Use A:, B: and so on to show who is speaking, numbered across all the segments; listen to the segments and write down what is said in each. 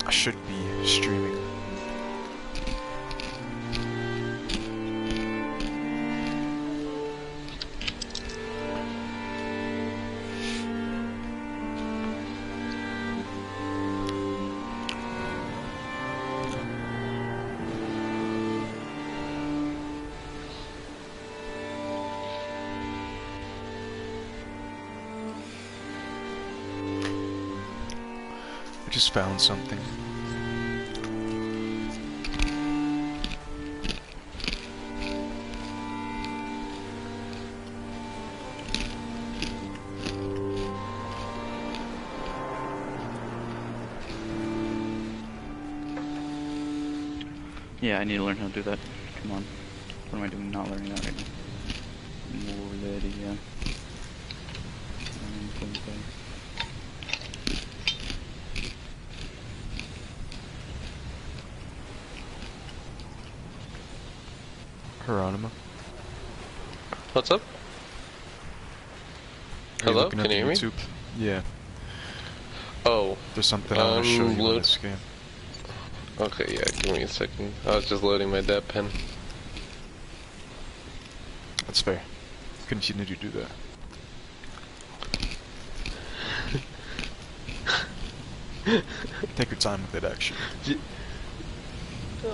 A: I should be streaming. I just found something.
B: Yeah, I need to learn how to do that. Come on. What am I doing not learning that right now? More ready, yeah.
A: Hieronyma.
C: What's up? Hello, can you hear me?
A: YouTube? Yeah.
C: Oh.
A: There's something I want to show you in this game.
C: Okay, yeah, give me a second. I was just loading my dev pen.
A: That's fair. Continue to do that. Take your time with it, actually.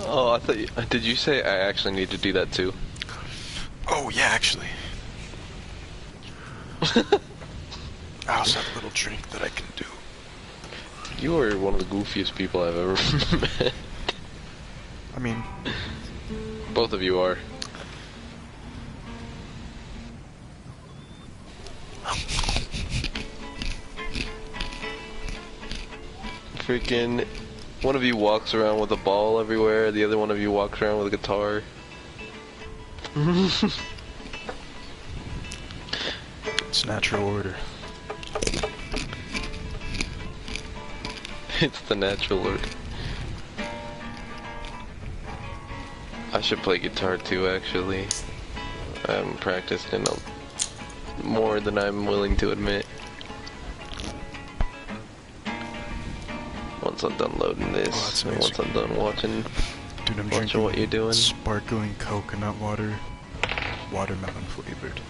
C: Oh, I thought you, did you say I actually need to do that too?
A: Oh, yeah, actually. I also have a little drink that I can do.
C: You are one of the goofiest people I've ever met.
A: I mean...
C: Both of you are. Freaking... One of you walks around with a ball everywhere, the other one of you walks around with a guitar.
A: It's natural order.
C: It's the natural order. I should play guitar too, actually. I haven't practiced in more than I'm willing to admit. Once I'm done loading this, and once I'm done watching,
A: Dude, I'm
C: watching what you're doing.
A: Sparkling coconut water, watermelon flavored.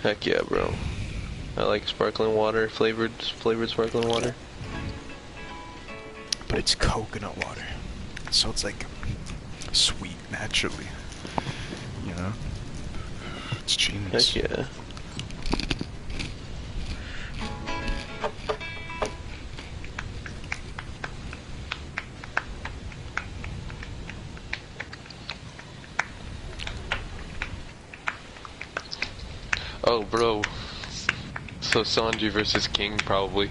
C: Heck yeah, bro. I like sparkling water, flavored sparkling water.
A: But it's coconut water, so it's like sweet naturally. You know? It's genius.
C: Heck yeah. Oh, bro. So Sanji versus King, probably.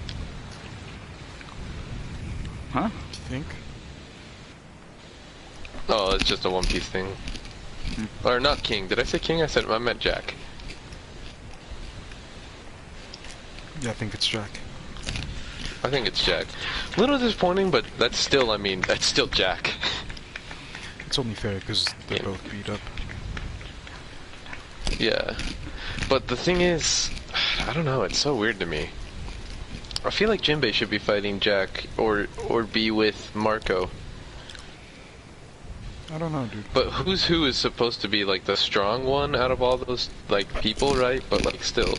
B: Huh?
A: Do you think?
C: Oh, it's just a One Piece thing. Or not King. Did I say King? I meant Jack.
A: Yeah, I think it's Jack.
C: I think it's Jack. A little disappointing, but that's still, I mean, that's still Jack.
A: It's only fair because they're both beat up.
C: Yeah. But the thing is, I don't know, it's so weird to me. I feel like Jinbei should be fighting Jack, or be with Marco.
A: I don't know, dude.
C: But who is supposed to be, like, the strong one out of all those, like, people, right? But, like, still.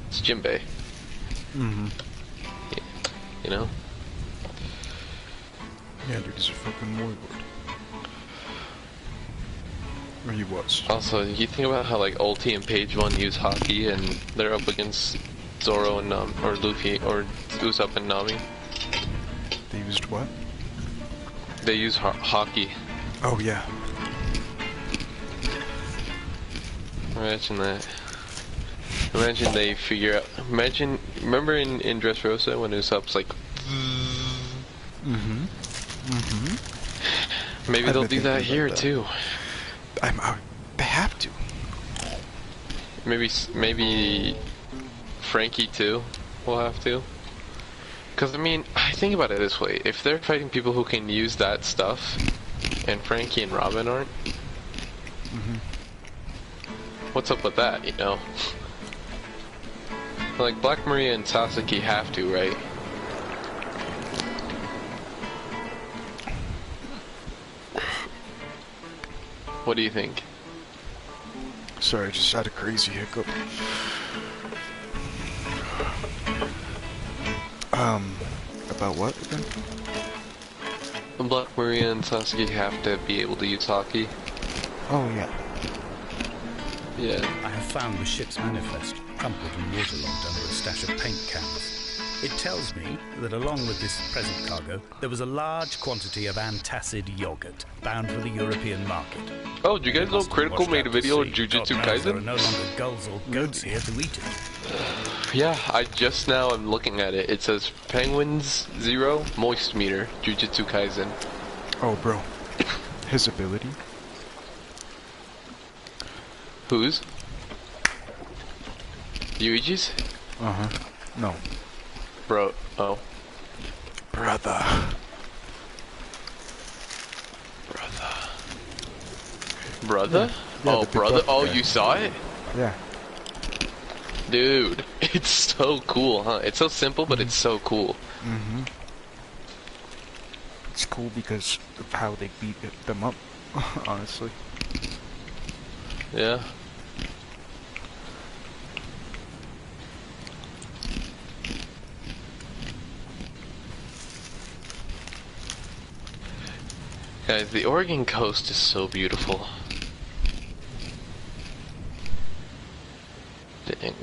C: It's Jinbei.
A: Mm-hmm.
C: Yeah. You know?
A: Yeah, dude, he's a fucking warlord. Or he was.
C: Also, you think about how, like, Ulti and Page 1 use Hockey, and they're up against Zoro and or Luffy, or Usopp and Nami.
A: They used what?
C: They use Hockey.
A: Oh, yeah.
C: Imagine that. Imagine they figure out... Imagine... Remember in Dressrosa when Usopp's like...
A: Mm-hmm. Mm-hmm.
C: Maybe they'll do that here, too.
A: They have to.
C: Maybe Frankie too will have to. Because I mean, I think about it this way: if they're fighting people who can use that stuff, and Frankie and Robin aren't, what's up with that? You know, like Black Maria and Sasaki have to, right? What do you think?
A: Sorry, I just had a crazy hiccup. About what again?
C: Black Maria and Sasuke have to be able to use hockey.
A: Oh, yeah.
C: Yeah.
D: I have found the ship's manifest, crumpled and waterlogged under a stash of paint cans. It tells me that along with this present cargo, there was a large quantity of antacid yogurt bound for the European market.
C: Oh, do you guys know Critical made a video on Jujutsu
D: There are
C: Kaisen?
D: no longer gulls or goats here to eat it.
C: Yeah, I just now am looking at it. It says Penguins 0 Moist Meter Jujutsu Kaisen.
A: Oh, bro. His ability?
C: Whose? Yuichi's?
A: Uh-huh. No.
C: Bro, oh.
A: Brother.
C: Brother?
A: Yeah,
C: Oh,
A: the big
C: brother?
A: buff
C: Oh,
A: guy.
C: you saw it?
A: Yeah.
C: Dude, it's so cool, huh? It's so simple, but it's so cool.
A: Mm-hmm. It's cool because of how they beat them up, honestly.
C: Yeah. Guys, the Oregon coast is so beautiful. Dang.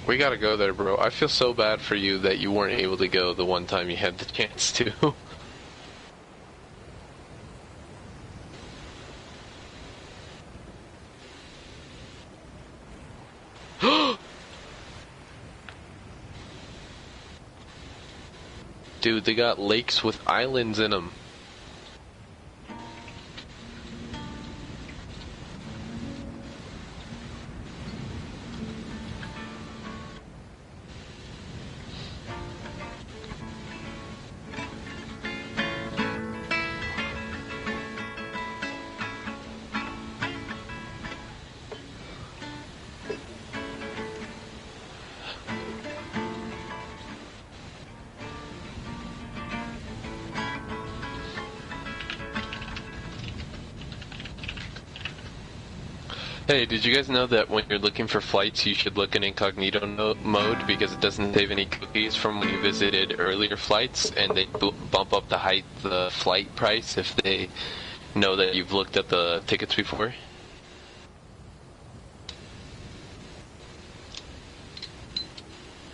C: We gotta go there, bro. I feel so bad for you that you weren't able to go the one time you had the chance to. Dude, they got lakes with islands in them. Hey, did you guys know that when you're looking for flights, you should look in incognito mode because it doesn't save any cookies from when you visited earlier flights, and they bump up the flight price if they know that you've looked at the tickets before?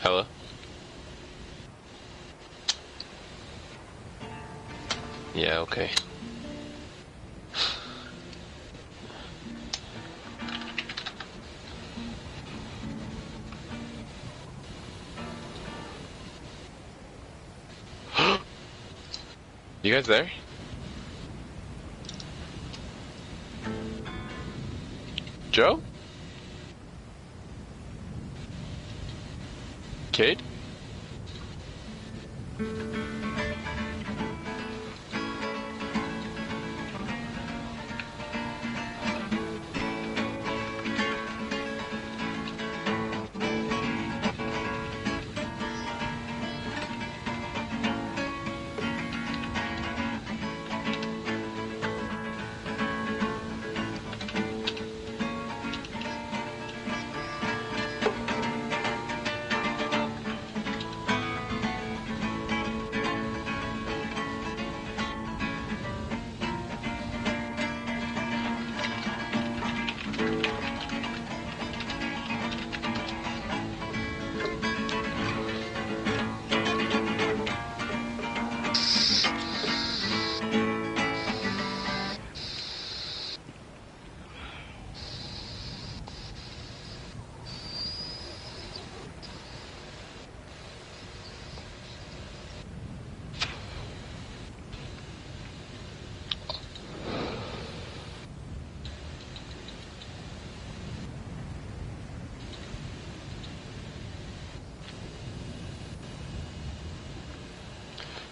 C: Hello? Yeah, okay. You guys there? Joe? Kid?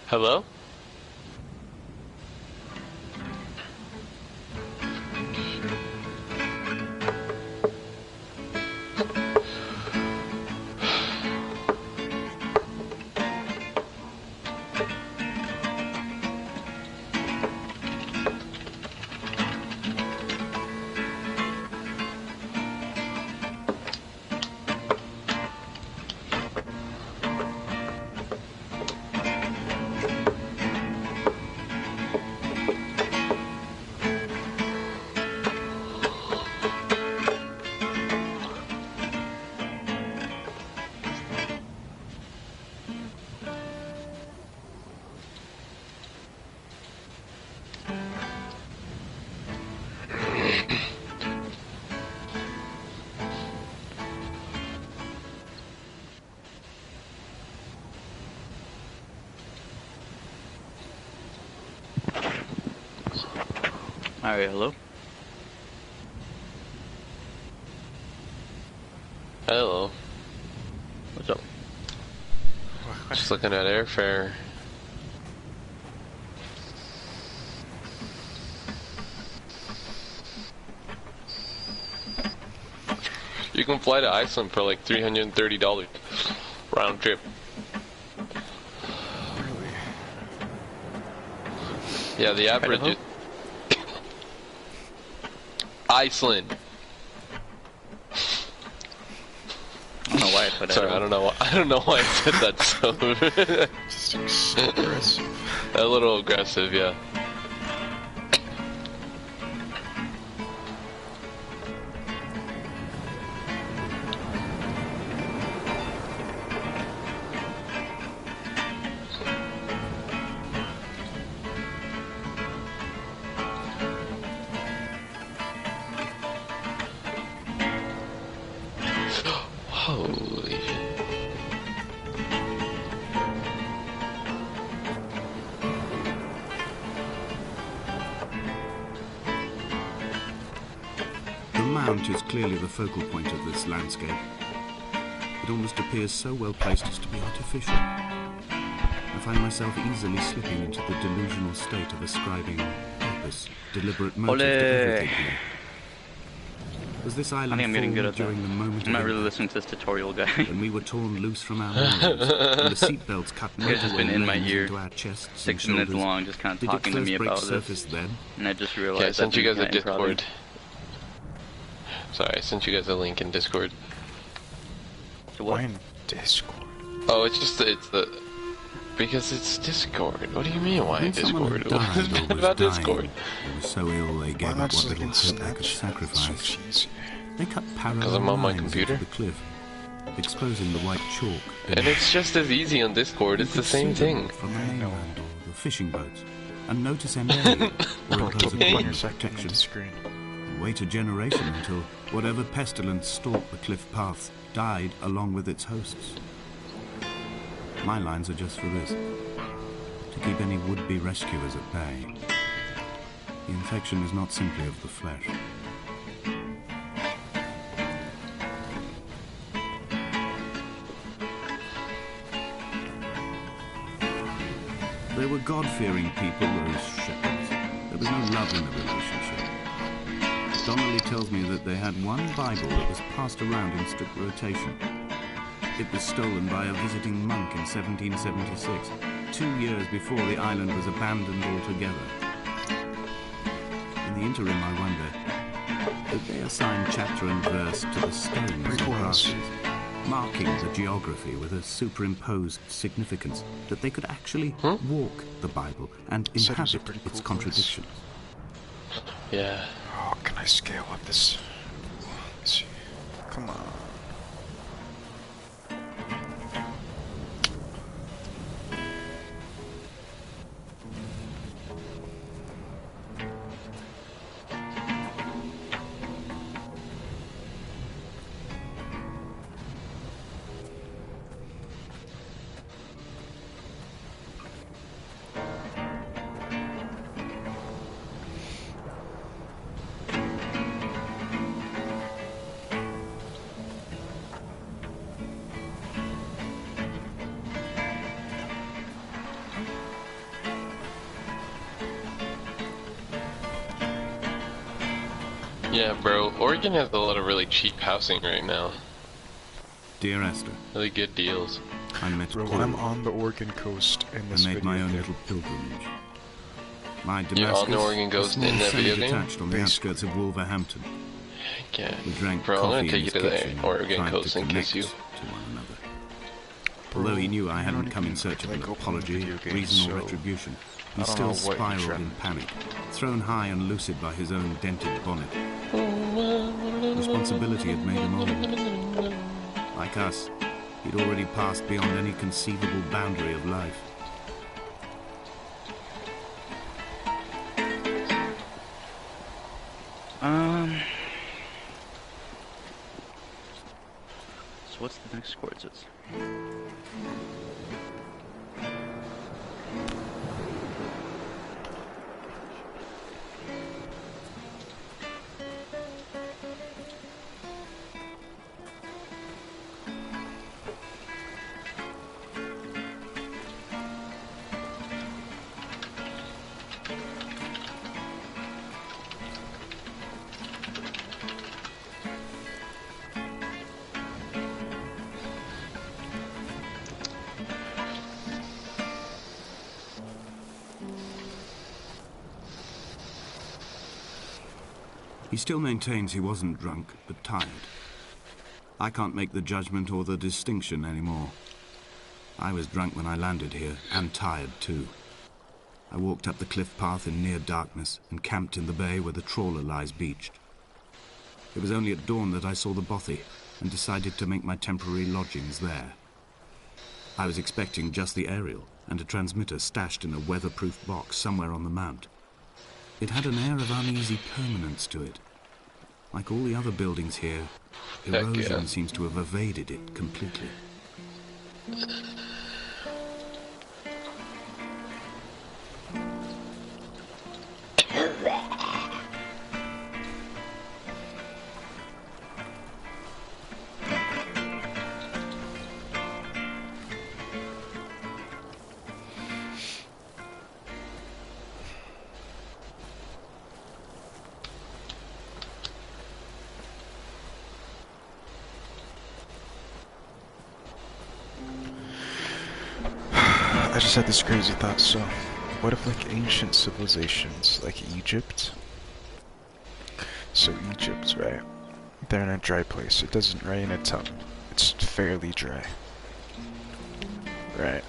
C: Hello?
B: Alright, hello?
C: Hello.
B: What's up?
C: Just looking at airfare. You can fly to Iceland for like $330 round trip.
A: Really?
C: Yeah, the average is Iceland.
B: I don't know why I put that.
C: Sorry, I don't know why I said that so.
A: Just aggressive.
C: A little aggressive, yeah. Holy shit.
E: The mount is clearly the focal point of this landscape. It almost appears so well placed as to be artificial. I find myself easily slipping into the delusional state of ascribing purpose, deliberate motive to everything here. Was this
B: I
E: island
B: think I'm getting good
E: formed
B: at that.
E: during the moment
B: I'm not
E: of
B: really
E: impact,
B: listening to this tutorial guy.
E: when we were torn loose from our lives, and the seatbelts cut
B: This guy's just been in my ear
E: into our chests
B: 6
E: and
B: minutes
E: shoulders?
B: long, just kind of
E: Did it
B: talking to
E: first
B: me
E: break
B: about
E: surface
B: this.
E: then?
B: And I just
C: Yeah, I
B: realized
C: sent you guys a
B: I've been kinda
C: Discord. Sorry, I sent you guys a link in Discord.
B: So what?
A: Why in Discord?
C: Oh, it's the because it's Discord. What do you mean why
E: When someone
C: Discord?
E: had
C: What
E: died
C: is
E: or
C: bad
E: was
C: about
E: dying,
C: Discord?
E: they were so ill they
A: Why
E: gave
A: not
E: up
A: just
E: what
A: like
E: little
A: in
E: hope they could
A: Snapchat?
E: sacrifice.
A: It's so cheesy.
E: They cut
C: 'Cause
E: parallel
C: I'm on my
E: lines
C: computer.
E: into the cliff, exposing the white chalk.
C: And it's just as easy on Discord. It's the same thing.
E: From the
A: I know.
E: mainland or the fishing boats, and notice any area or impose a
A: Put
E: point
A: your
E: of
A: second
E: protection.
A: into screen.
E: Wait a generation until whatever pestilence stalked the cliff paths died along with its hosts. My lines are just for this: to keep any would-be rescuers at bay. The infection is not simply of the flesh. They were God-fearing people, those shepherds. There was no love in the relationship. Donnelly tells me that they had one Bible that was passed around in strict rotation. It was stolen by a visiting monk in 1776, 2 years before the island was abandoned altogether. In the interim, I wonder, did they assign chapter and verse to the stones and
A: Pretty cool house.
E: grasses, marking the geography with a superimposed significance that they could actually walk the Bible and
A: Said it was a
E: inhabit
A: pretty
E: its
A: cool
E: contradictions?
C: Yeah.
A: Oh, can I scale up this? Let's see. Come on.
C: Yeah, bro. Oregon has a lot of really cheap housing right now.
E: Dear Esther,
C: Really good deals.
E: I met
A: Bro,
E: Paul
A: I'm on the Oregon coast in this
E: and made
A: video.
E: my own little pilgrimage. My
C: You're on
E: Damascus,
C: the Oregon
E: a
C: coast
E: small
C: in that video game?
E: semi-detached on the outskirts of Wolverhampton.
C: Yeah.
E: We drank
C: Bro, I'm
E: coffee
C: gonna
E: in
C: take you
E: his
C: to the
E: kitchen,
C: Oregon
E: tried
C: coast
E: to
C: and kiss
E: connect
C: you.
E: to one another. Although he knew I hadn't come in search of an
A: like open
E: apology,
A: video games,
E: reason, or
A: so
E: retribution,
A: I
E: he
A: don't
E: still
A: know what you're
E: spiraled in
A: trying
E: panic, thrown high and lucid by his own dented bonnet. Responsibility had made him old. Like us, he'd already passed beyond any conceivable boundary of life.
B: So what's the next courses?
E: He still maintains he wasn't drunk, but tired. I can't make the judgment or the distinction anymore. I was drunk when I landed here, and tired too. I walked up the cliff path in near darkness and camped in the bay where the trawler lies beached. It was only at dawn that I saw the bothy and decided to make my temporary lodgings there. I was expecting just the aerial and a transmitter stashed in a weatherproof box somewhere on the mount. It had an air of uneasy permanence to it. Like all the other buildings here, erosion seems to have evaded it completely.
A: I just had this crazy thought, so what if like ancient civilizations like Egypt? So Egypt, right? They're in a dry place. It doesn't rain a ton. It's fairly dry. Right.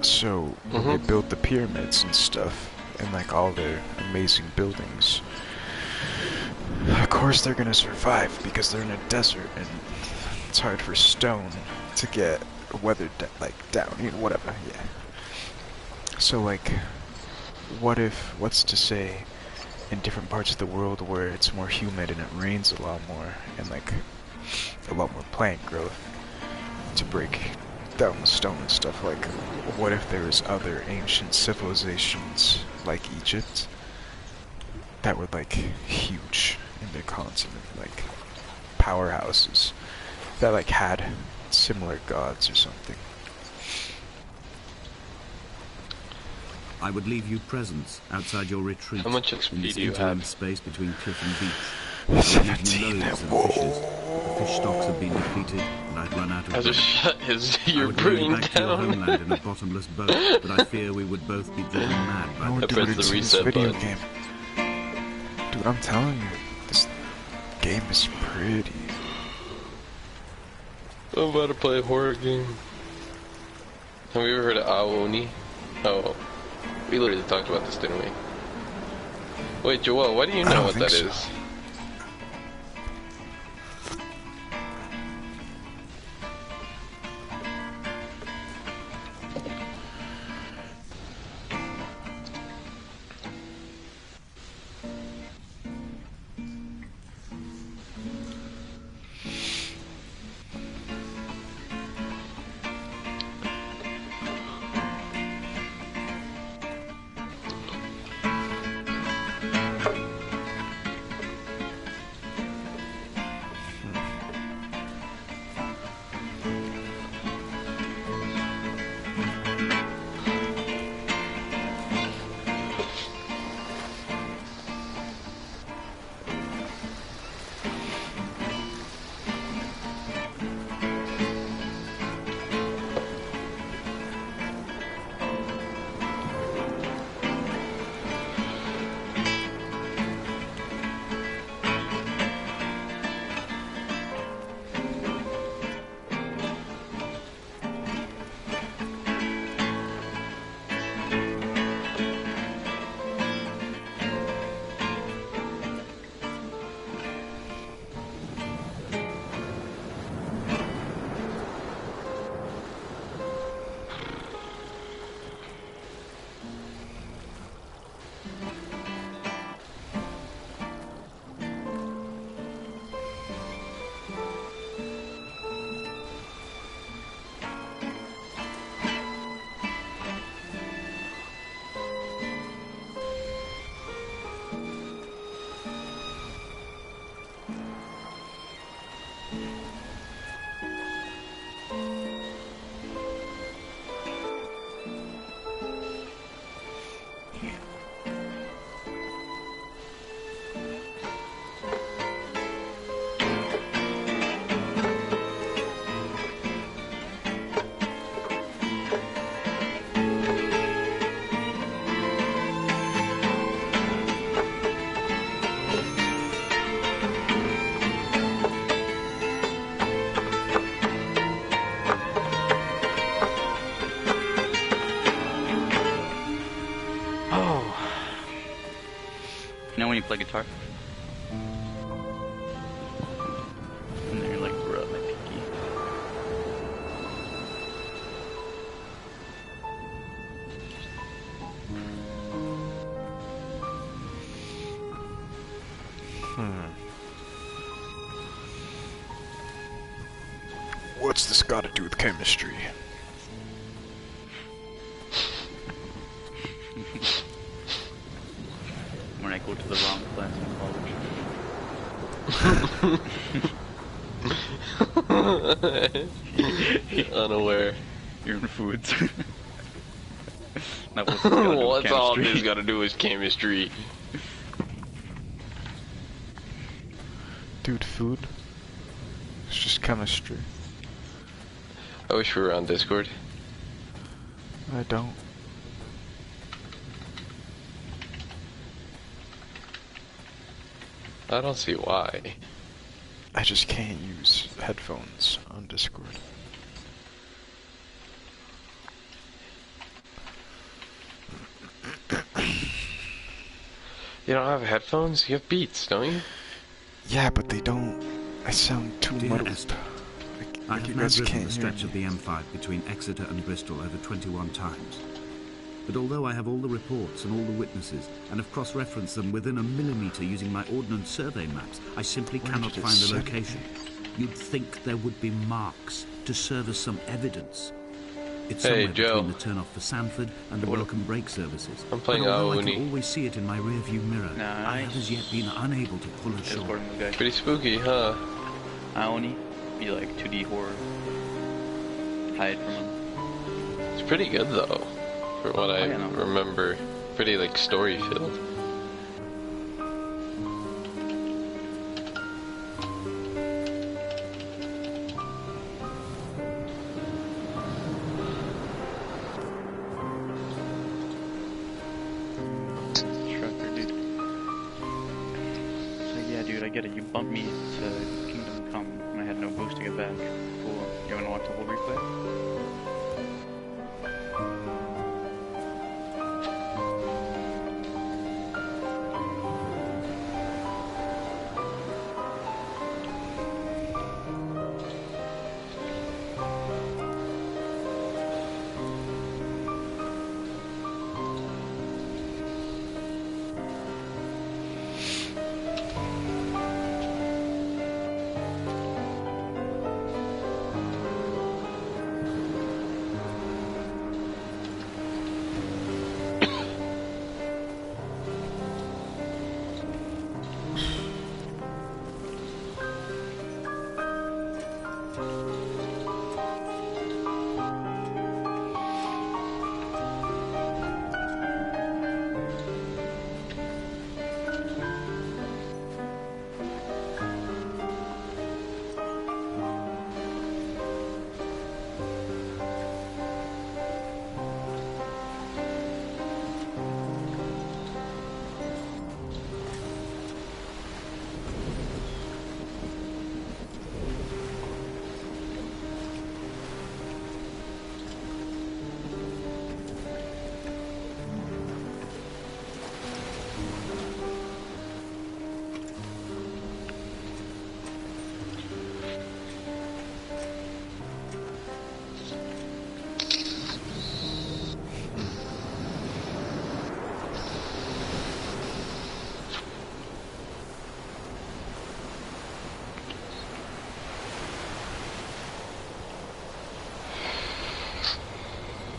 A: So when they built the pyramids and stuff, and like all their amazing buildings, of course they're gonna survive because they're in a desert and it's hard for stone to get weathered down, you know, whatever, yeah. So like, what's to say in different parts of the world where it's more humid and it rains a lot more and like a lot more plant growth to break down the stone and stuff, like what if there was other ancient civilizations like Egypt that were like huge in their continent, like powerhouses that like had similar gods or something?
E: I would leave you presents outside your retreat.
C: How much
E: in
C: XP
E: this
C: do you
E: interim
C: have?
E: space between cliff and beach.
A: 17.
E: Loads of fishes. The fish stocks have been depleted, and I'd run out of
C: As a
E: bread.
C: shut is
E: I
C: you're
E: would bring you
C: brewing
E: back to your
C: down.
E: homeland in a bottomless boat, but I fear we would both be driven mad by
A: No,
E: the
C: I pressed
A: dude,
C: the
A: it's this
C: reset
A: video
C: button.
A: game. Dude, I'm telling you, this game is pretty.
C: I'm about to play a horror game. Have you ever heard of Aoni? Oh, we literally talked about this, didn't we? Wait, Joel, why do you
A: I
C: know
A: don't
C: what
A: think
C: that
A: so.
C: is?
B: when you play guitar? And then you're like, rub my pinky.
A: What's this got to do with chemistry?
B: When I go to the wrong class in college.
C: Unaware.
B: You're in foods.
C: What's all this got to do with chemistry?
A: Dude, food? It's just chemistry.
C: I wish we were on Discord.
A: I don't.
C: I don't see why.
A: I just can't use headphones on Discord.
C: You don't have headphones? You have Beats, don't you?
A: Yeah, but they don't. I sound too
E: Dear
A: muddled.
E: Esther, I
A: Like you
E: have now
A: guys
E: driven
A: can't
E: the
A: hear
E: stretch
A: me.
E: of the M5 between Exeter and Bristol over 21 times. But although I have all the reports and all the witnesses, and have cross-referenced them within a millimetre using my Ordnance Survey maps, I simply
A: Where
E: cannot
A: did it
E: find the
A: say?
E: location. You'd think there would be marks to serve as some evidence. It's
C: Hey,
E: somewhere
C: Joe.
E: between the turn-off for Sanford and the welcome brake services.
C: I'm playing
E: but although I
C: Aoni.
E: can always see it in my rear-view mirror, I have as yet been unable to pull ashore.
B: Discord guy.
C: Pretty spooky, huh?
B: Aoni, be like 2D horror. Hide from him.
C: It's pretty good though, for what I
B: yeah, no.
C: remember. Pretty like story filled.
B: Trucker, dude. So yeah, dude, I get it. You bumped me to Kingdom Come, and I had no boost to get back. Cool. You wanna watch the whole replay?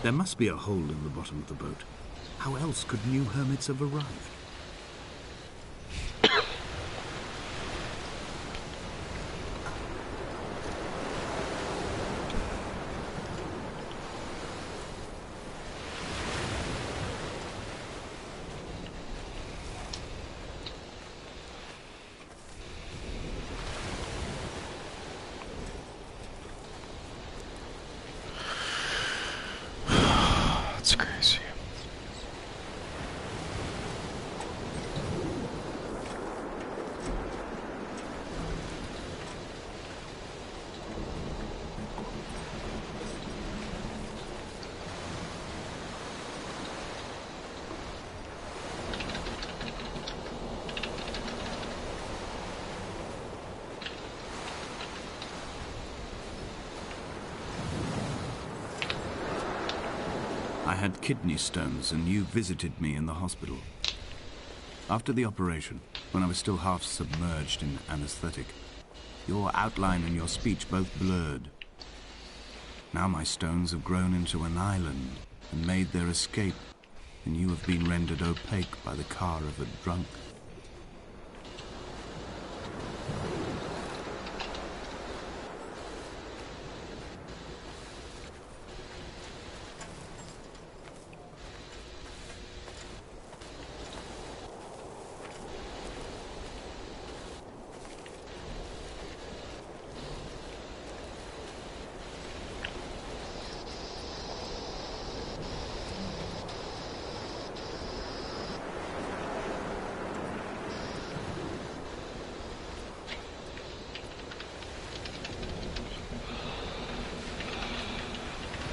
E: There must be a hole in the bottom of the boat. How else could new hermits have arrived?
A: That's crazy.
E: I had kidney stones and you visited me in the hospital. After the operation, when I was still half submerged in anesthetic, your outline and your speech both blurred. Now my stones have grown into an island and made their escape, and you have been rendered opaque by the car of a drunk.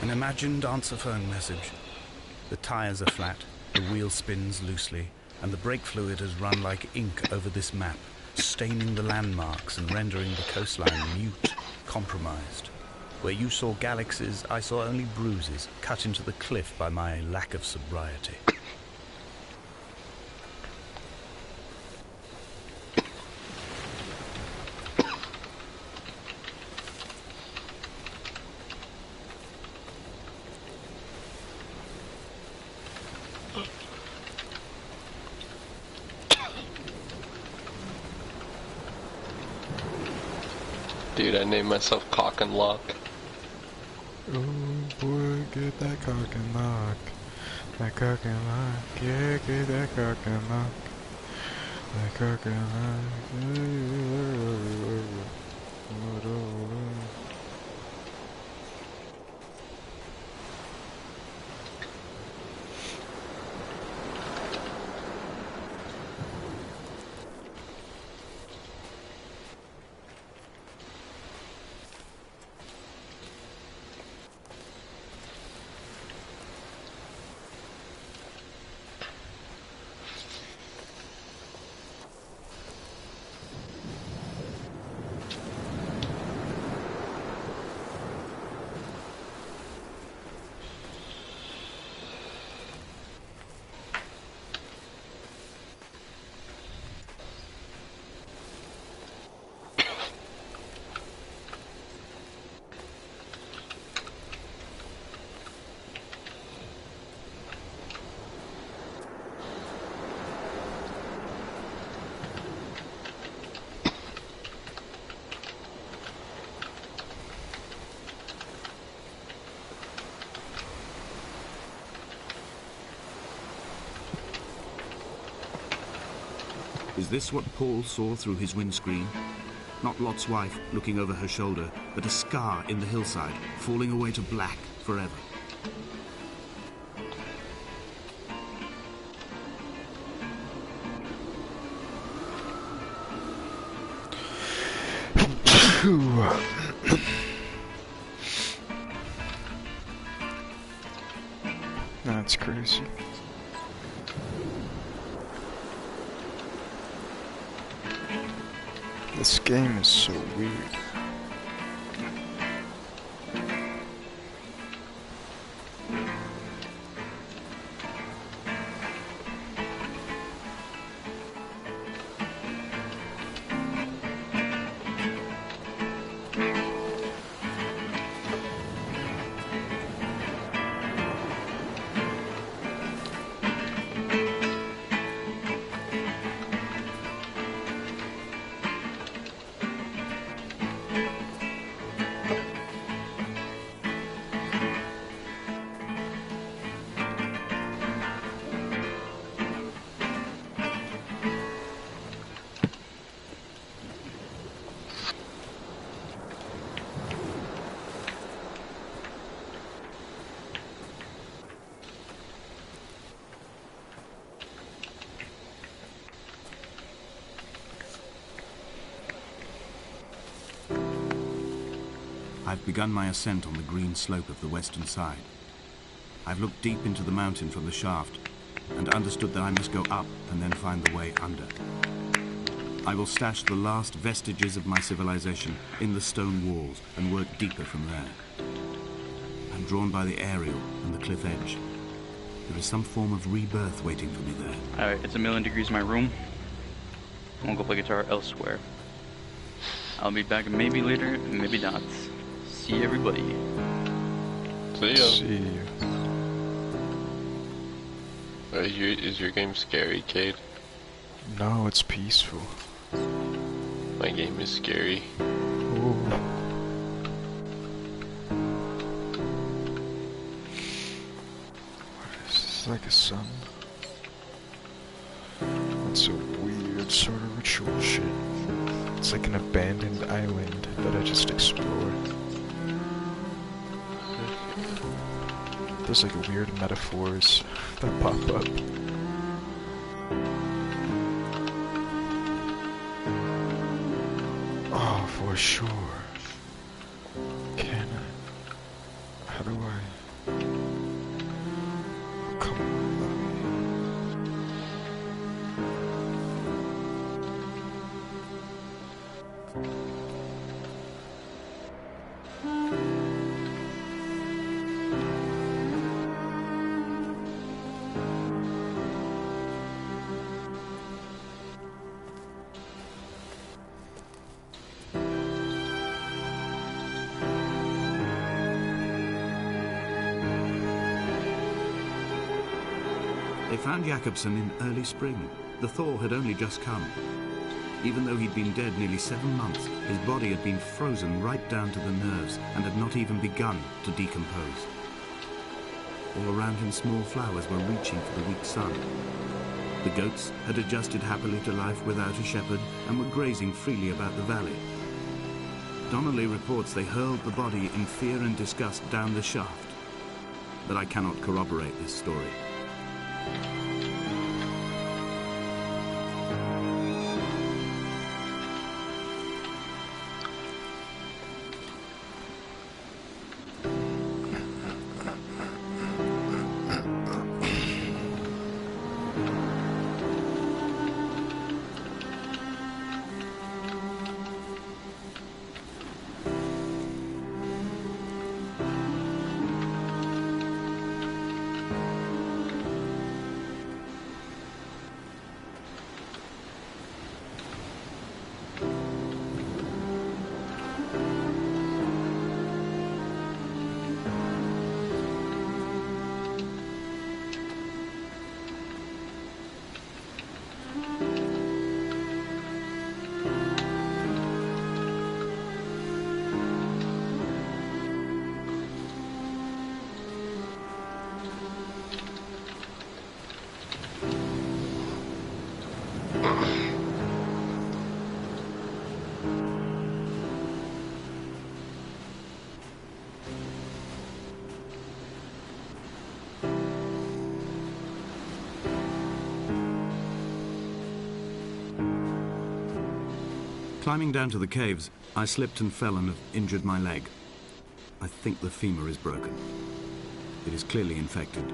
D: An imagined answer phone message. The tires are flat, the wheel spins loosely, and the brake fluid has run like ink over this map, staining the landmarks and rendering the coastline mute, compromised. Where you saw galaxies, I saw only bruises cut into the cliff by my lack of sobriety.
C: Dude, I named myself Cock and Lock.
A: Oh boy, get that cock and lock. That cock and lock. Yeah, get that cock and lock. That cock and lock.
E: Is this what Paul saw through his windscreen? Not Lot's wife looking over her shoulder, but a scar in the hillside, falling away to black forever.
A: That's crazy. This game is so weird.
E: I've begun my ascent on the green slope of the western side. I've looked deep into the mountain from the shaft and understood that I must go up and then find the way under. I will stash the last vestiges of my civilization in the stone walls and work deeper from there. I'm drawn by the aerial and the cliff edge, There is some form of rebirth waiting for me there.
B: Alright, it's 1,000,000 degrees in my room. I'm gonna go play guitar elsewhere. I'll be back maybe later, maybe not. See everybody.
C: See ya.
A: See you.
C: Is your game scary, Cade?
A: No, it's peaceful.
C: My game is scary.
A: Oh. What is this, like a sun? It's a weird sort of ritual shit. It's like an abandoned island that I just explore. There's like weird metaphors that pop up. Oh, for sure. Can I? How do I? Come on, let me.
E: They found Jakobsen in early spring. The thaw had only just come. Even though he'd been dead nearly 7 months, his body had been frozen right down to the nerves and had not even begun to decompose. All around him small flowers were reaching for the weak sun. The goats had adjusted happily to life without a shepherd and were grazing freely about the valley. Donnelly reports they hurled the body in fear and disgust down the shaft. But I cannot corroborate this story. Climbing down to the caves, I slipped and fell and have injured my leg. I think the femur is broken. It is clearly infected.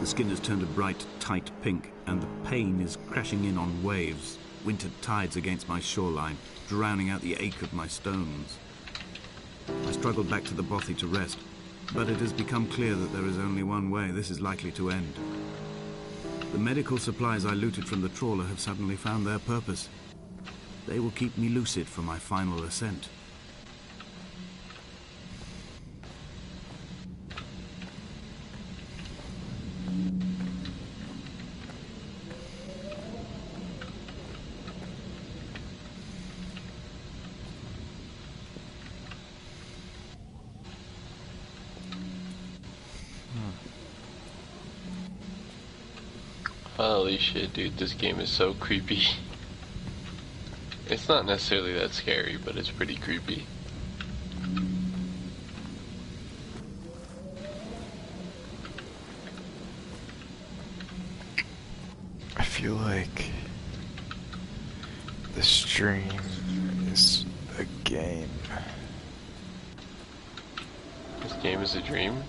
E: The skin has turned a bright, tight pink, and the pain is crashing in on waves, wintered tides against my shoreline, drowning out the ache of my stones. I struggled back to the bothy to rest, but it has become clear that there is only one way this is likely to end. The medical supplies I looted from the trawler have suddenly found their purpose. They will keep me lucid for my final ascent.
C: Holy shit, dude, this game is so creepy. It's not necessarily that scary, but it's pretty creepy.
A: I feel like the stream is a game.
C: This game is a dream?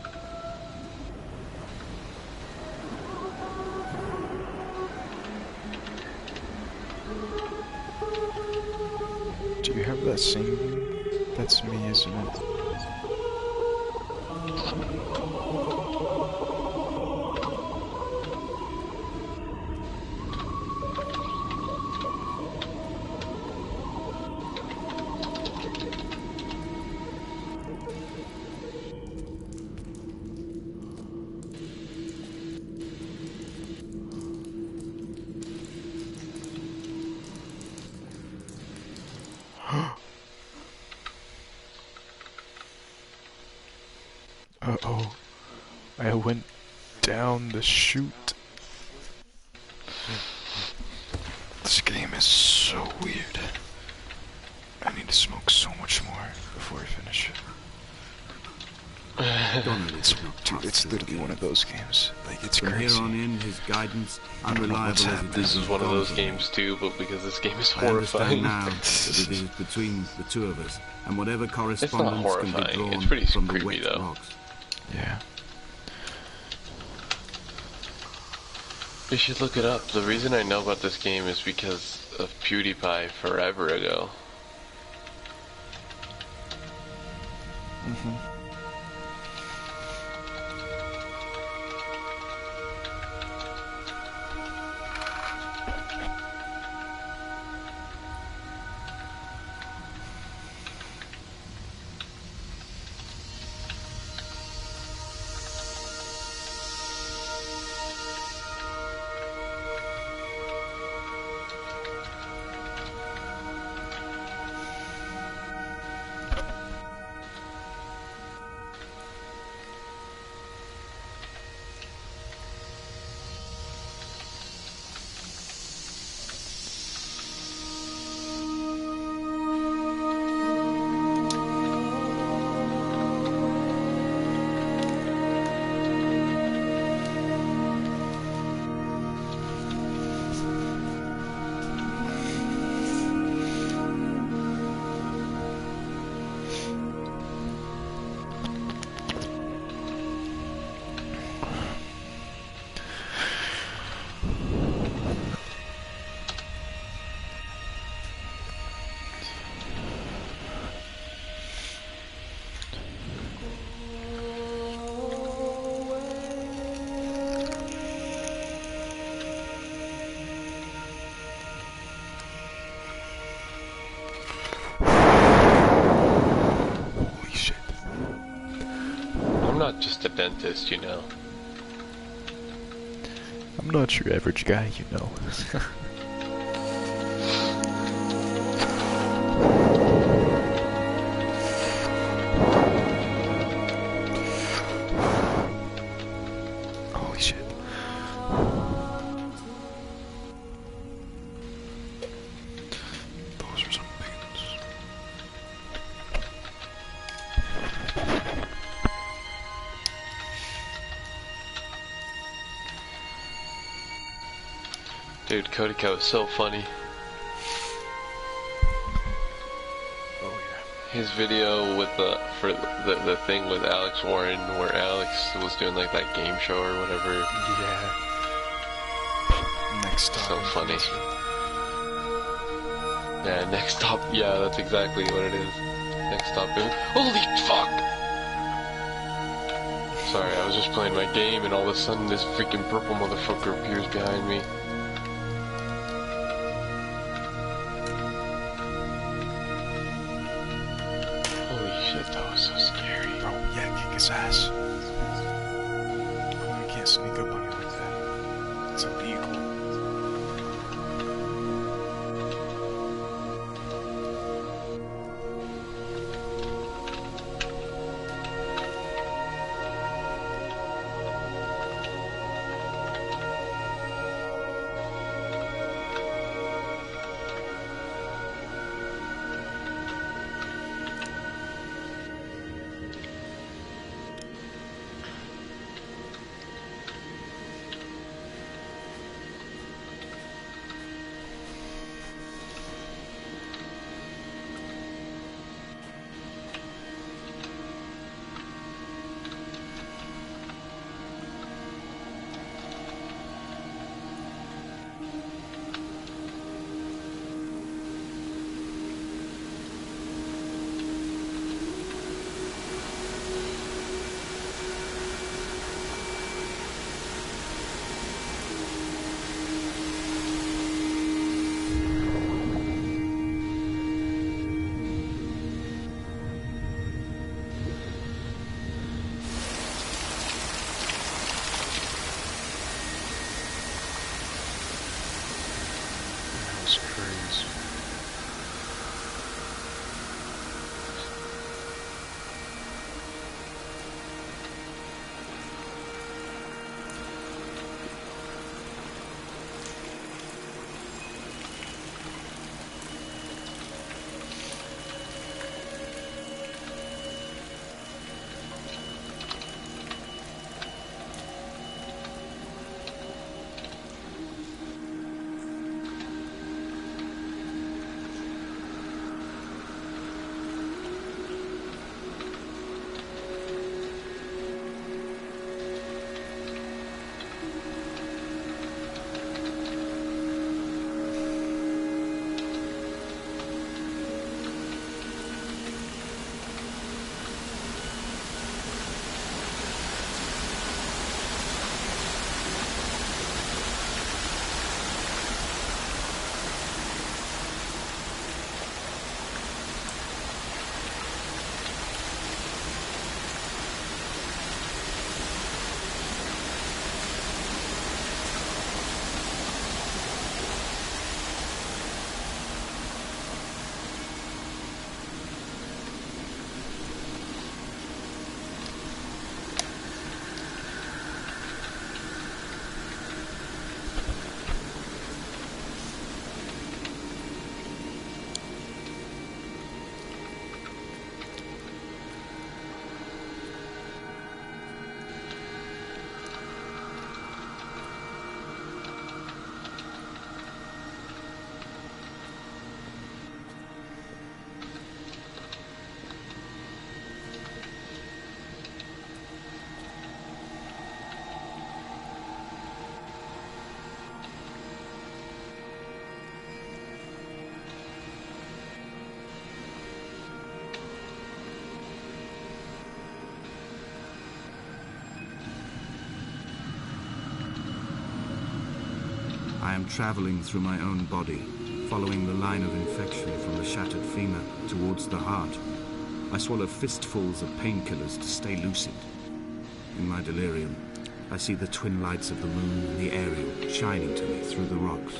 A: Do you have that singing? That's me, isn't it? Uh-oh. I went down the chute. This game is so weird. I need to smoke so much more before I finish it. It's literally one of those games. Like, it's
E: From
A: crazy.
E: here on in, his guidance, unreliable as it
C: This
E: is,
C: is one of those games too, but because this game is
E: I understand
C: horrifying.
E: now that it is between the two of us, and whatever correspondence can be
C: horrifying,
E: drawn
C: it's pretty
E: from the
C: creepy,
E: wet
C: though.
E: rocks.
A: Yeah.
C: You should look it up. The reason I know about this game is because of PewDiePie forever ago.
A: Mm-hmm. Holy shit.
C: I'm not just a dentist, you know.
A: I'm not your average guy, you know. Holy shit. Those are some big ones.
C: Dude, Kodiko is so funny.
A: Oh yeah.
C: His video with the thing with Alex Warren, where Alex was doing like that game show or whatever.
A: Yeah. Next stop.
C: So funny. Yeah, next stop. Yeah, that's exactly what it is. Next stop. Holy fuck! Sorry, I was just playing my game and all of a sudden this freaking purple motherfucker appears behind me. Holy shit, that was so scary.
A: Oh yeah, kick his ass. Oh, you can't sneak up on you like that. It's illegal. That's crazy.
E: I am traveling through my own body, following the line of infection from the shattered femur towards the heart. I swallow fistfuls of painkillers to stay lucid. In my delirium, I see the twin lights of the moon and the Ariel shining to me through the rocks.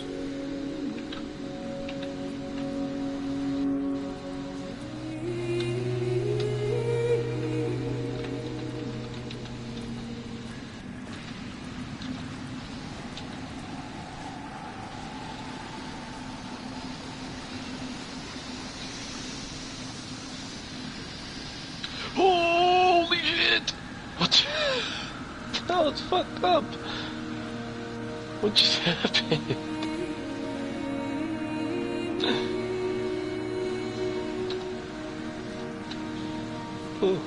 C: Holy shit! What? That was fucked up. What just happened? Oh.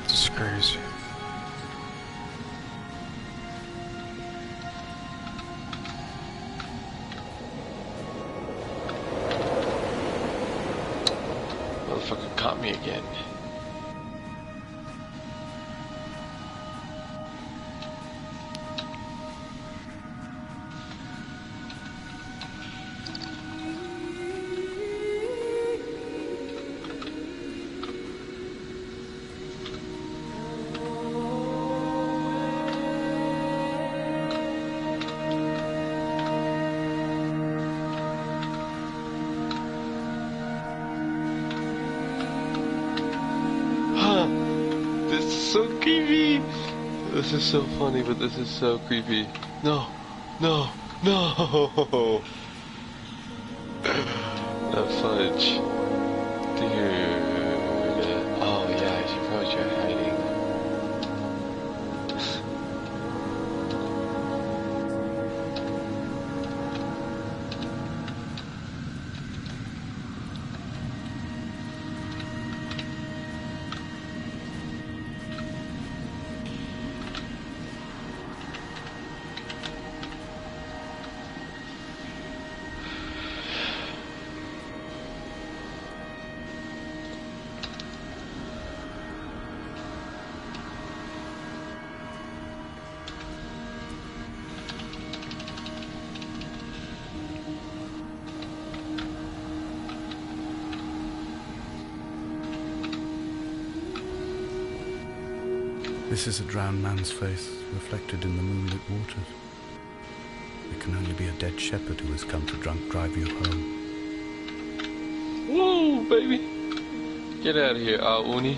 A: It's crazy.
C: Motherfucker caught me again. This is so creepy. This is so funny, but this is so creepy. No, no, no. That fudge. Dude. Oh yeah, I should probably try hiding.
D: This is a drowned man's face, reflected in the moonlit waters. It can only be a dead shepherd who has come to drunk drive you home.
C: Whoa, baby. Get out of here, Uni.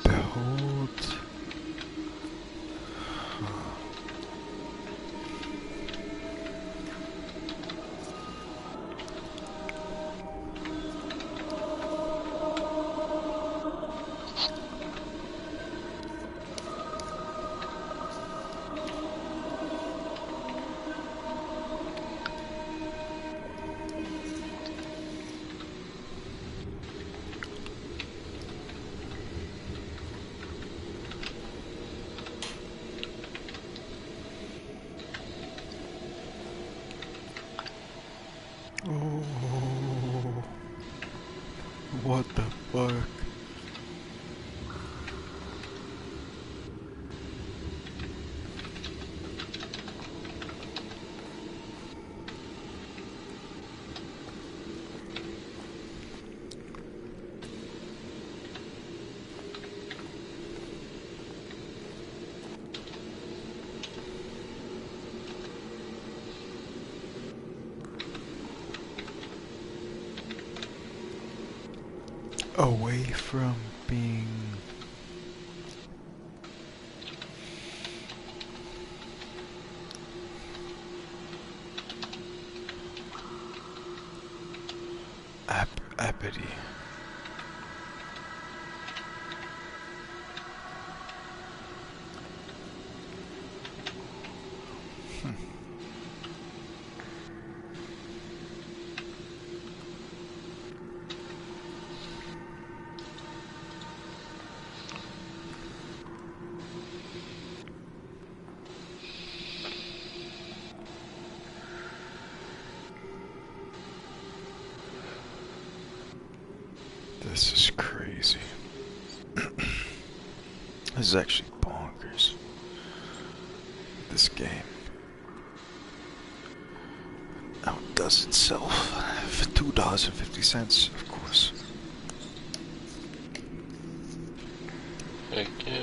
A: Behold. Oh, what the fuck? away from being uppity. This is crazy. This is actually bonkers. This game outdoes itself for $2.50, of course.
C: Heck yeah.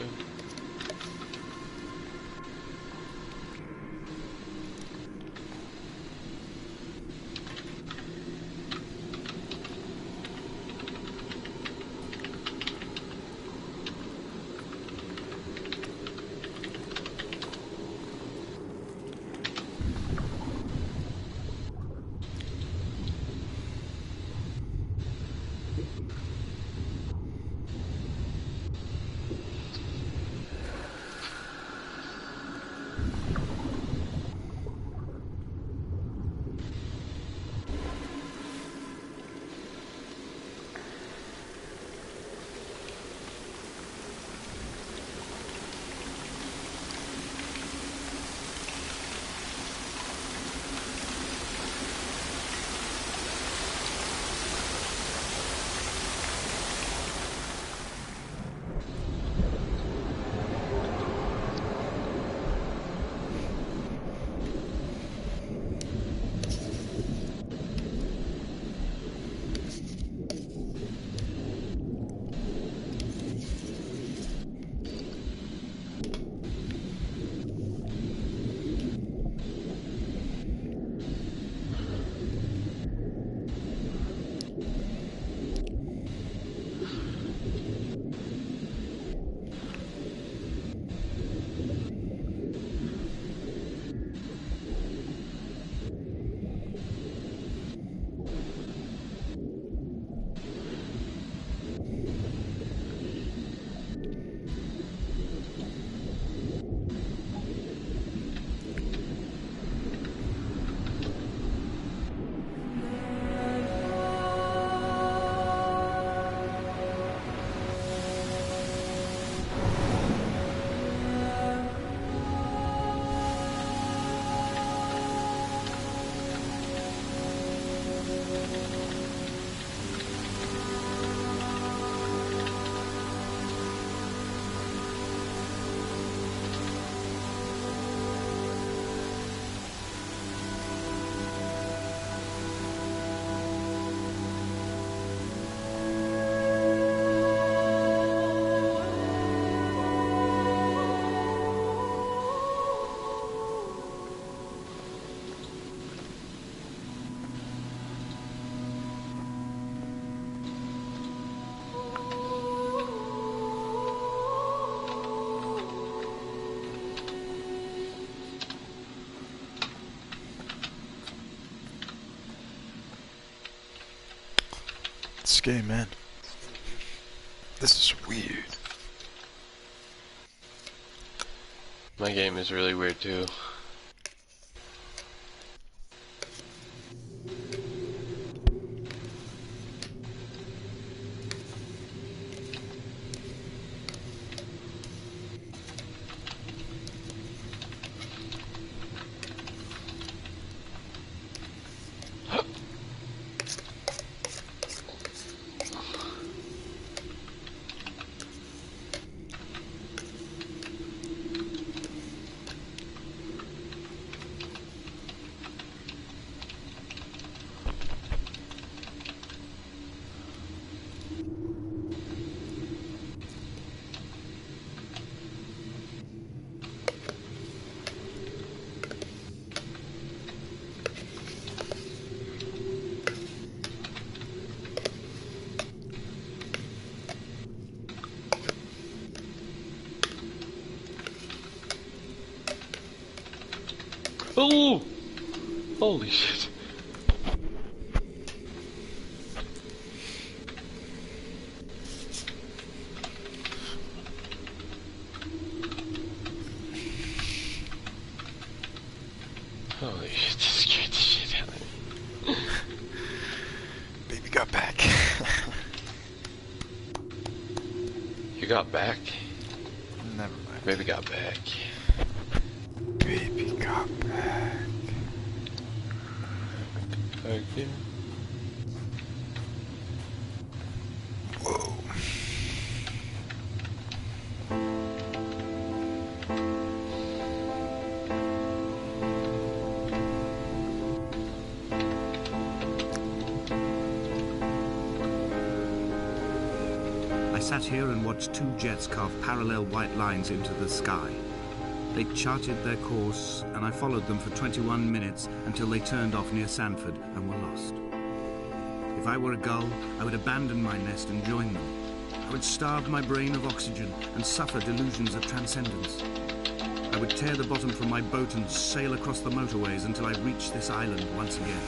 A: This game, man. This is weird.
C: My game is really weird too. Oh! Holy shit. Holy shit, this scared the shit out of me.
A: Baby got back.
C: You got back?
A: Never mind.
C: Baby got back.
A: Baby got back.
C: Okay.
A: Whoa.
E: I sat here and watched two jets carve parallel white lines into the sky. They charted their course, and I followed them for 21 minutes until they turned off near Sanford and were lost. If I were a gull, I would abandon my nest and join them. I would starve my brain of oxygen and suffer delusions of transcendence. I would tear the bottom from my boat and sail across the motorways until I reached this island once again.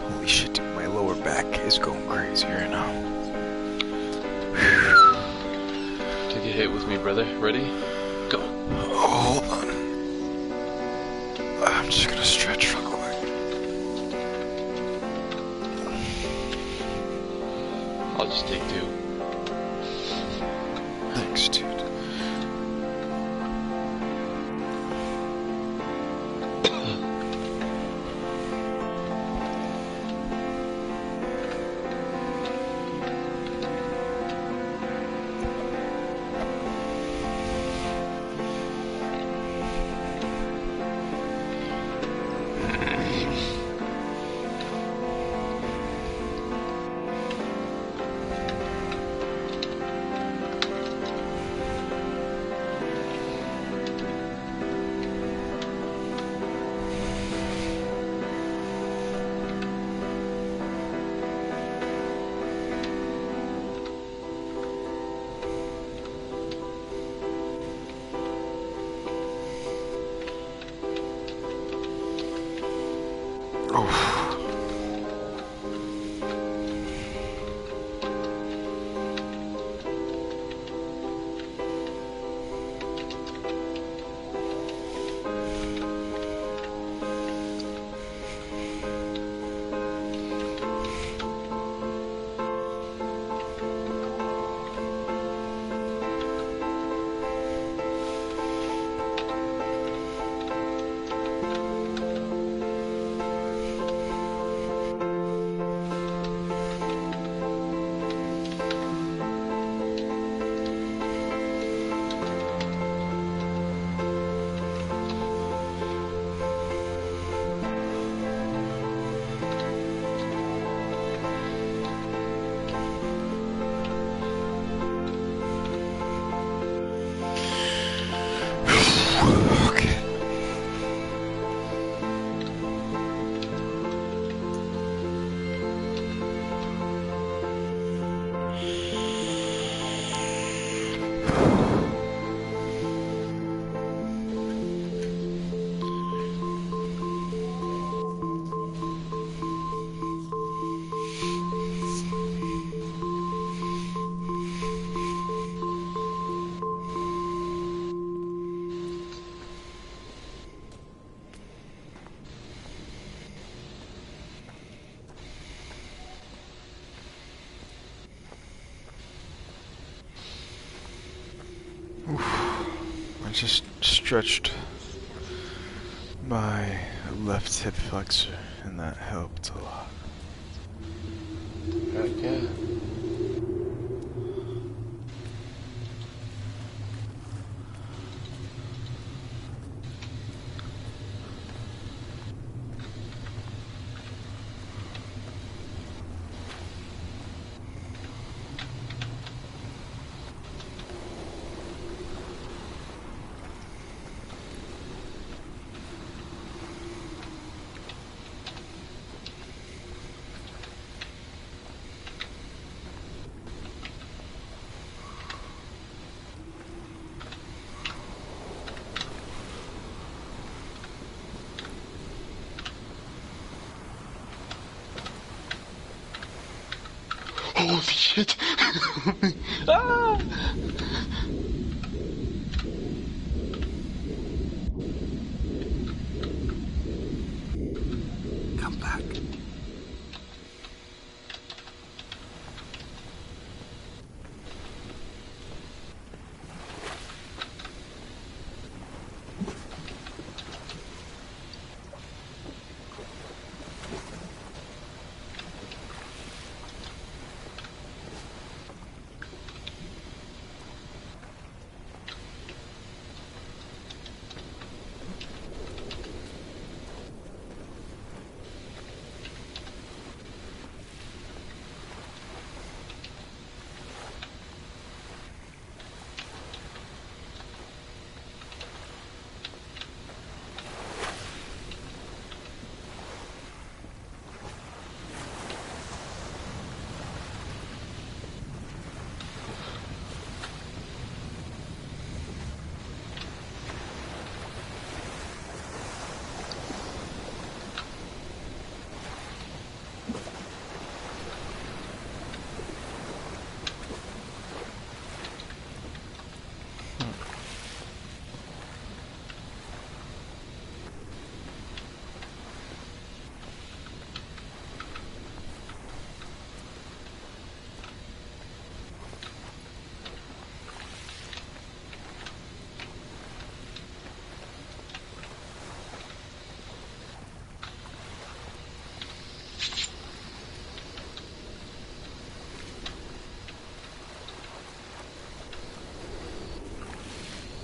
A: Holy shit, dude, my lower back is going crazy right now.
C: Take a hit with me, brother. Ready? Go.
A: Hold on. I'm just gonna stretch real quick.
C: I'll just take two.
A: Thanks, dude. I just stretched my left hip flexor, and that helped a lot.
C: Okay. Holy shit! Ah!
E: Come back.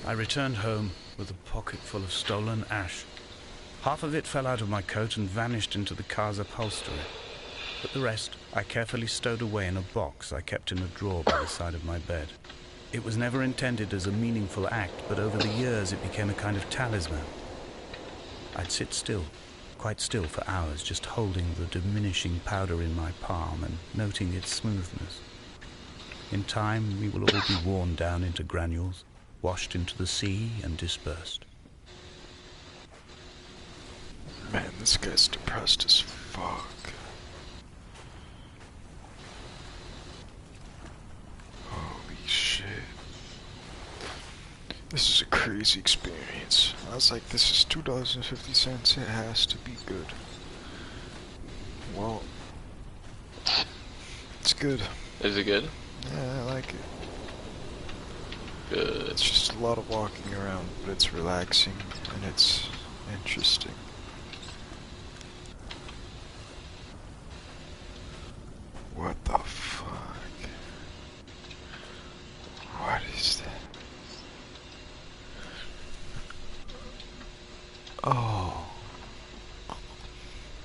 D: I returned home with a pocket full of stolen ash. Half of it fell out of my coat and vanished into the car's upholstery. But the rest I carefully stowed away in a box I kept in a drawer by the side of my bed. It was never intended as a meaningful act, but over the years it became a kind of talisman. I'd sit still, quite still for hours, just holding the diminishing powder in my palm and noting its smoothness. In time, we will all be worn down into granules, washed into the sea and dispersed.
A: Man, this guy's depressed as fuck. Holy shit. This is a crazy experience. I was like, this is $2.50. It has to be good. Well, it's good.
C: Is it good?
A: Yeah, I like it.
C: Good.
A: It's just a lot of walking around, but it's relaxing and it's interesting. What the fuck? What is that? Oh.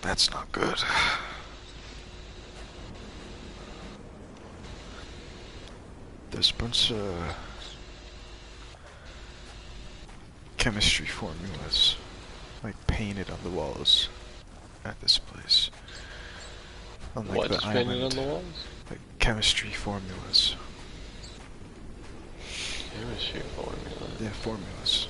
A: That's not good. There's a bunch of chemistry formulas, like, painted on the walls at this place. Unlike
C: What's
A: the
C: painted
A: island,
C: on the walls?
A: like chemistry formulas.
C: Chemistry formula.
A: Yeah, formulas.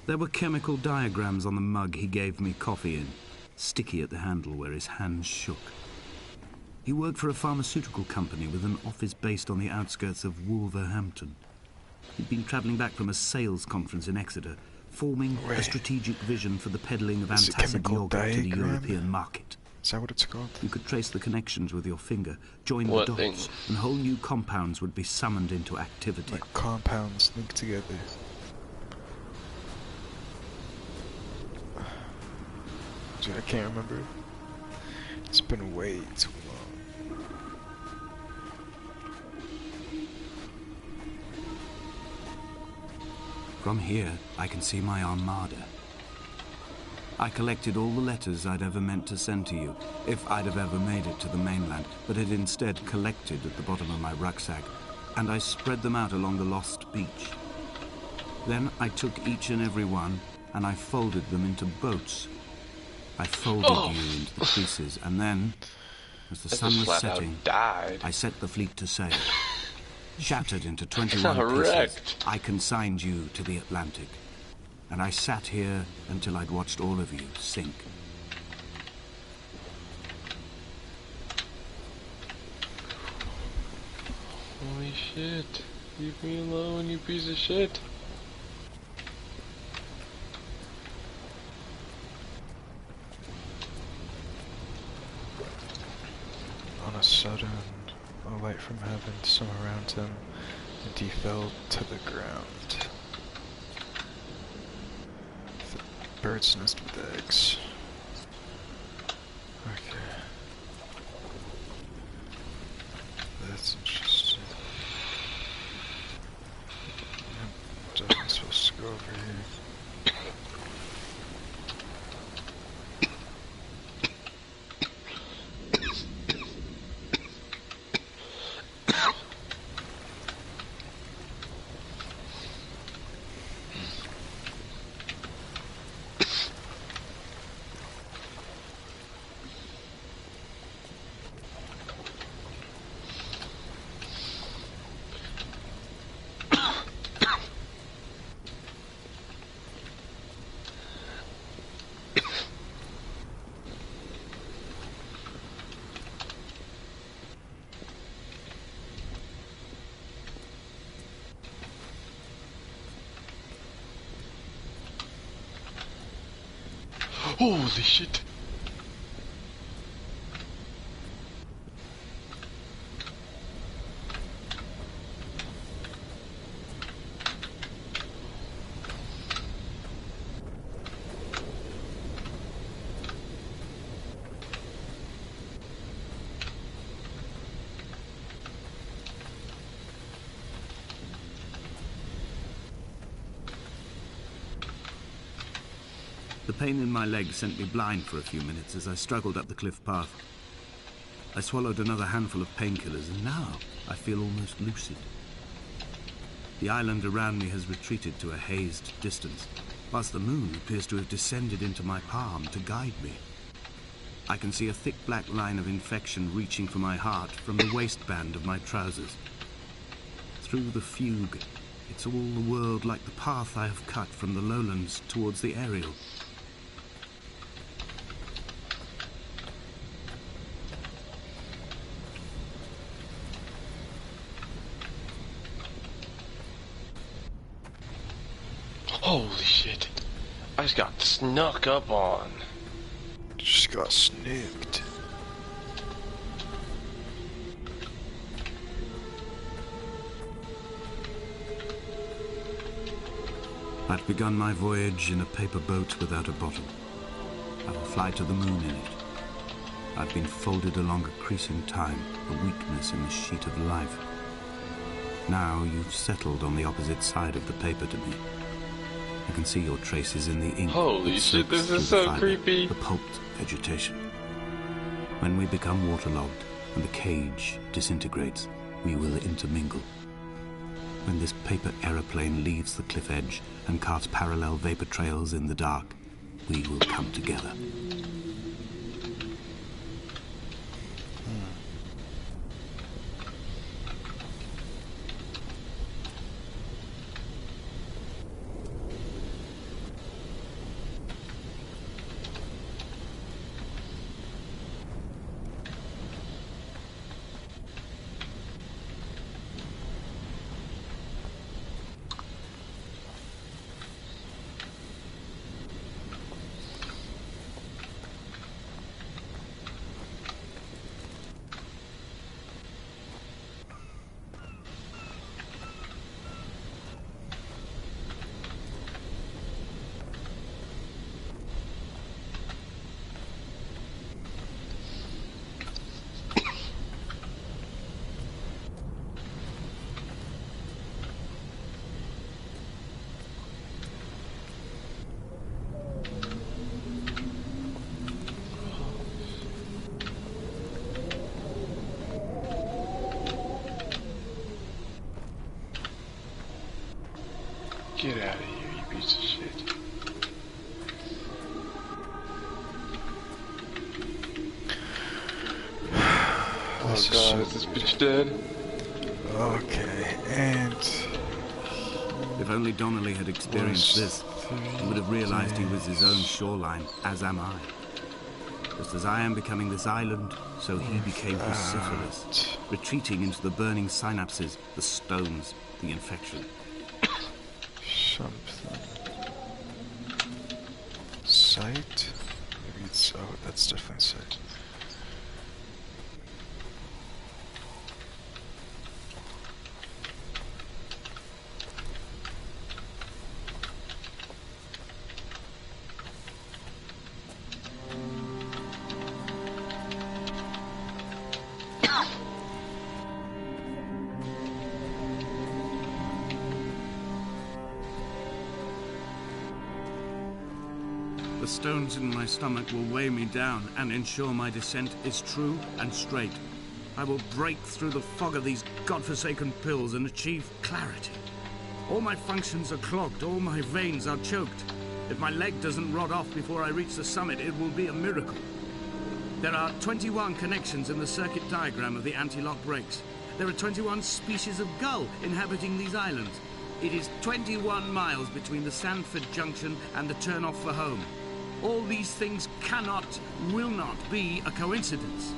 E: There were chemical diagrams on the mug he gave me coffee in, sticky at the handle where his hands shook. He worked for a pharmaceutical company with an office based on the outskirts of Wolverhampton. He'd been travelling back from a sales conference in Exeter, forming a strategic vision for the peddling of
A: Is it
E: antacid
A: chemical
E: yogurt to the
A: diagram?
E: European market.
A: Is that what it's called?
E: You could trace the connections with your finger, join
C: What
E: the
C: thing?
E: dots, and whole new compounds would be summoned into activity.
A: Like compounds linked together. Dude, I can't remember. It's been way too long.
E: From here, I can see my armada. I collected all the letters I'd ever meant to send to you, if I'd have ever made it to the mainland, but had instead collected at the bottom of my rucksack, and I spread them out along the lost beach. Then I took each and every one, and I folded them into boats. I folded you into the creases, and then, as the sun was setting,
C: died.
E: I set the fleet to sail. Shattered into
C: It's
E: 21
C: not
E: pieces,
C: wrecked.
E: I consigned you to the Atlantic. And I sat here until I'd watched all of you sink.
C: Holy shit. Leave me alone, you piece of shit.
A: On a sudden, a light from heaven swam around him, and he fell to the ground. The bird's nest with eggs. Okay. That's interesting. Yep, definitely supposed to go over here.
C: Holy shit.
E: The pain in my leg sent me blind for a few minutes as I struggled up the cliff path. I swallowed another handful of painkillers, and now I feel almost lucid. The island around me has retreated to a hazed distance, whilst the moon appears to have descended into my palm to guide me. I can see a thick black line of infection reaching for my heart from the waistband of my trousers. Through the fugue, it's all the world like the path I have cut from the lowlands towards the aerial.
C: Holy shit. I just got snuck up on.
A: Just got snooked.
E: I've begun my voyage in a paper boat without a bottom. I will fly to the moon in it. I've been folded along a crease in time, a weakness in the sheet of life. Now you've settled on the opposite side of the paper to me. I can see your traces in the ink.
C: Holy
E: that
C: shit,
E: soaks
C: this
E: through
C: is
E: the
C: so
E: fiber,
C: creepy.
E: The pulped vegetation. When we become waterlogged and the cage disintegrates, we will intermingle. When this paper aeroplane leaves the cliff edge and casts parallel vapor trails in the dark, we will come together.
C: Get out of here, you piece of shit. Oh god, is this bitch dead?
A: Okay, and...
E: If only Donnelly had experienced this, he would have realized he was his own shoreline, as am I. Just as I am becoming this island, so he became Bucephalus, retreating into the burning synapses, the stones, the infection.
A: Something. Sight? Maybe it's... oh, that's definitely sight.
E: The stones in my stomach will weigh me down and ensure my descent is true and straight. I will break through the fog of these godforsaken pills and achieve clarity. All my functions are clogged, all my veins are choked. If my leg doesn't rot off before I reach the summit, it will be a miracle. There are 21 connections in the circuit diagram of the anti-lock brakes. There are 21 species of gull inhabiting these islands. It is 21 miles between the Sandford Junction and the turn-off for home. All these things cannot, will not be a coincidence.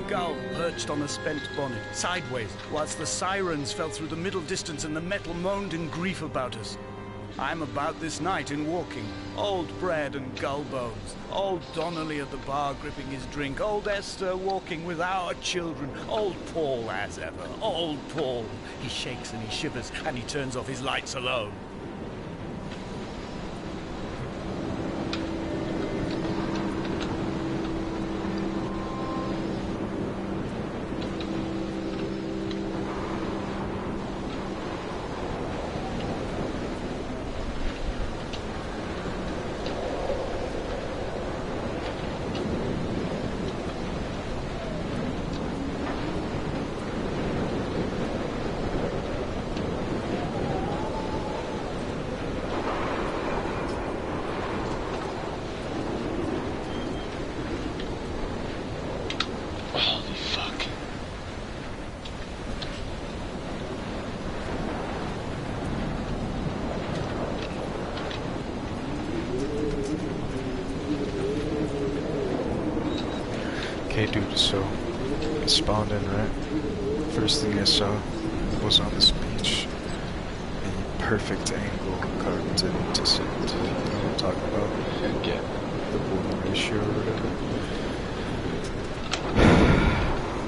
E: Gull perched on a spent bonnet, sideways, whilst the sirens fell through the middle distance and the metal moaned in grief about us. I'm about this night in walking, old bread and gull bones, old Donnelly at the bar gripping his drink, old Esther walking with our children, old Paul as ever, old Paul. He shakes and he shivers and he turns off his lights alone.
A: Okay, dude, so I spawned in, right? First thing I saw was on this beach, a perfect angle carved into sand. You know what I'm talking about?
C: Yeah.
A: The boiling ratio or whatever.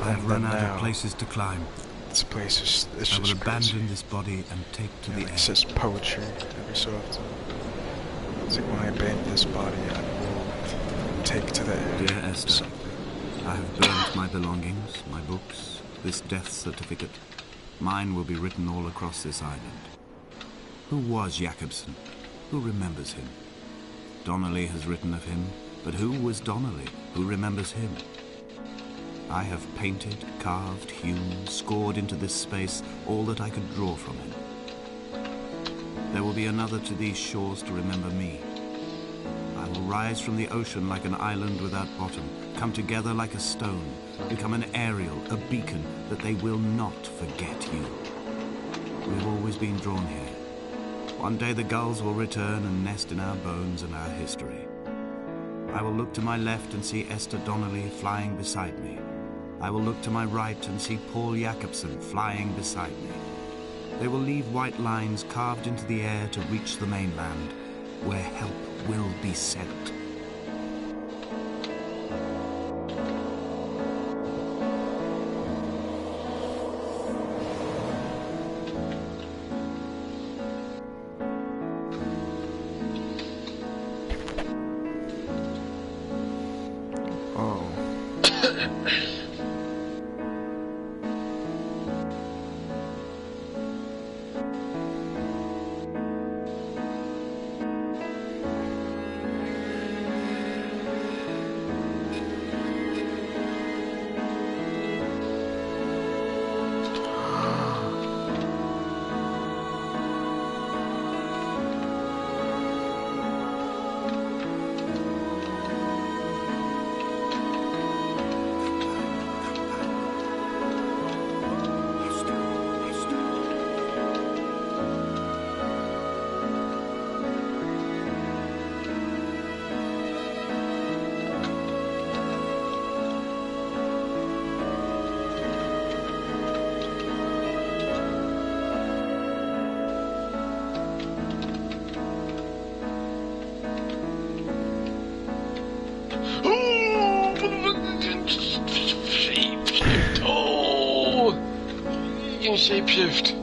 E: I have run out of places to climb.
A: This place is it's
E: I will
A: just
E: abandon
A: crazy.
E: this body and take to the
A: It
E: air.
A: says poetry every so often. It's like when I abandon this body, I will take to the air.
E: Dear Esther, I have burnt my belongings, my books, this death certificate. Mine will be written all across this island. Who was Jakobsen? Who remembers him? Donnelly has written of him, but who was Donnelly? Who remembers him? I have painted, carved, hewn, scored into this space all that I could draw from him. there will be another to these shores to remember me. I will rise from the ocean like an island without bottom, come together like a stone, become an aerial, a beacon, that they will not forget you. We've always been drawn here. One day the gulls will return and nest in our bones and our history. I will look to my left and see Esther Donnelly flying beside me. I will look to my right and see Paul Jacobson flying beside me. They will leave white lines carved into the air to reach the mainland, where help will be sent.
C: Shapeshift.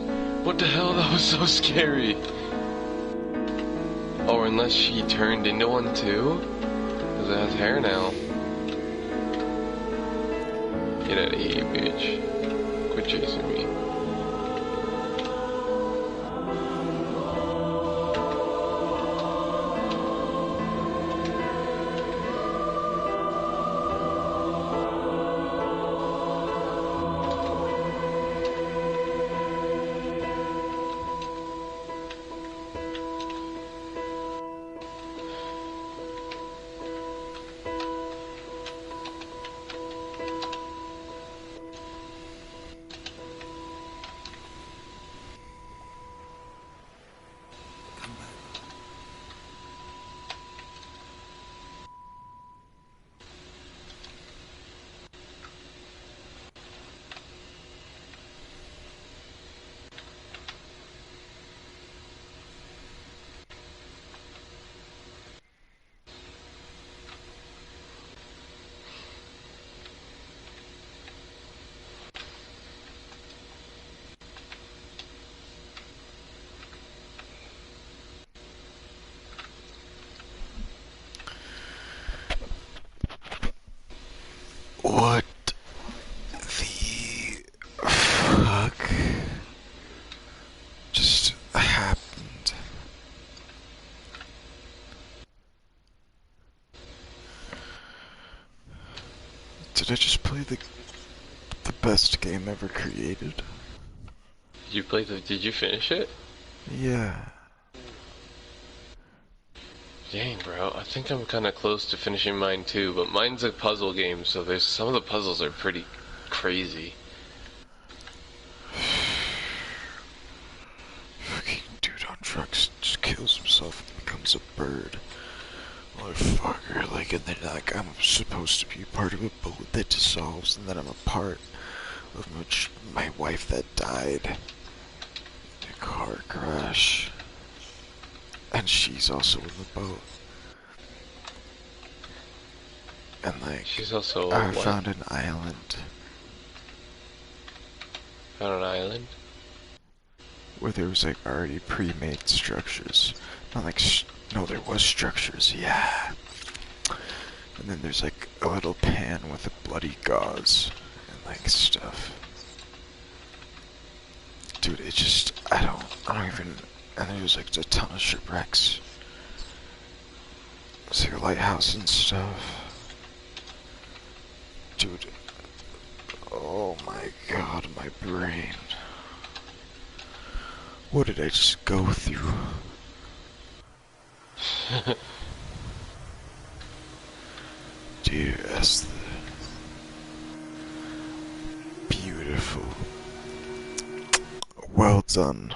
C: What the hell? That was so scary. Or unless she turned into one too? Because it has hair now. Get out of here, bitch. Quit chasing me.
A: What the fuck just happened? Did I just play the best game ever created?
C: Did you finish it?
A: Yeah.
C: Dang, bro. I think I'm kind of close to finishing mine too, but mine's a puzzle game, so there's some of the puzzles are pretty crazy.
A: Fucking dude on drugs just kills himself and becomes a bird. Motherfucker, like, and then, like, I'm supposed to be part of a boat that dissolves, and then I'm a part of my wife that died in a car crash. And she's also in the boat. And, like,
C: She's also
A: I
C: what?
A: found an island
C: Found an island?
A: where there was, like, already pre-made structures. Not like, no, there was structures, yeah. And then there's, like, a little pan with a bloody gauze and, like, stuff. Dude, it just, I don't even, and there was, like, a ton of shipwrecks. It's like a lighthouse and stuff. Dude, oh my god, my brain. What did I just go through? Dear Esther. Beautiful. Well done.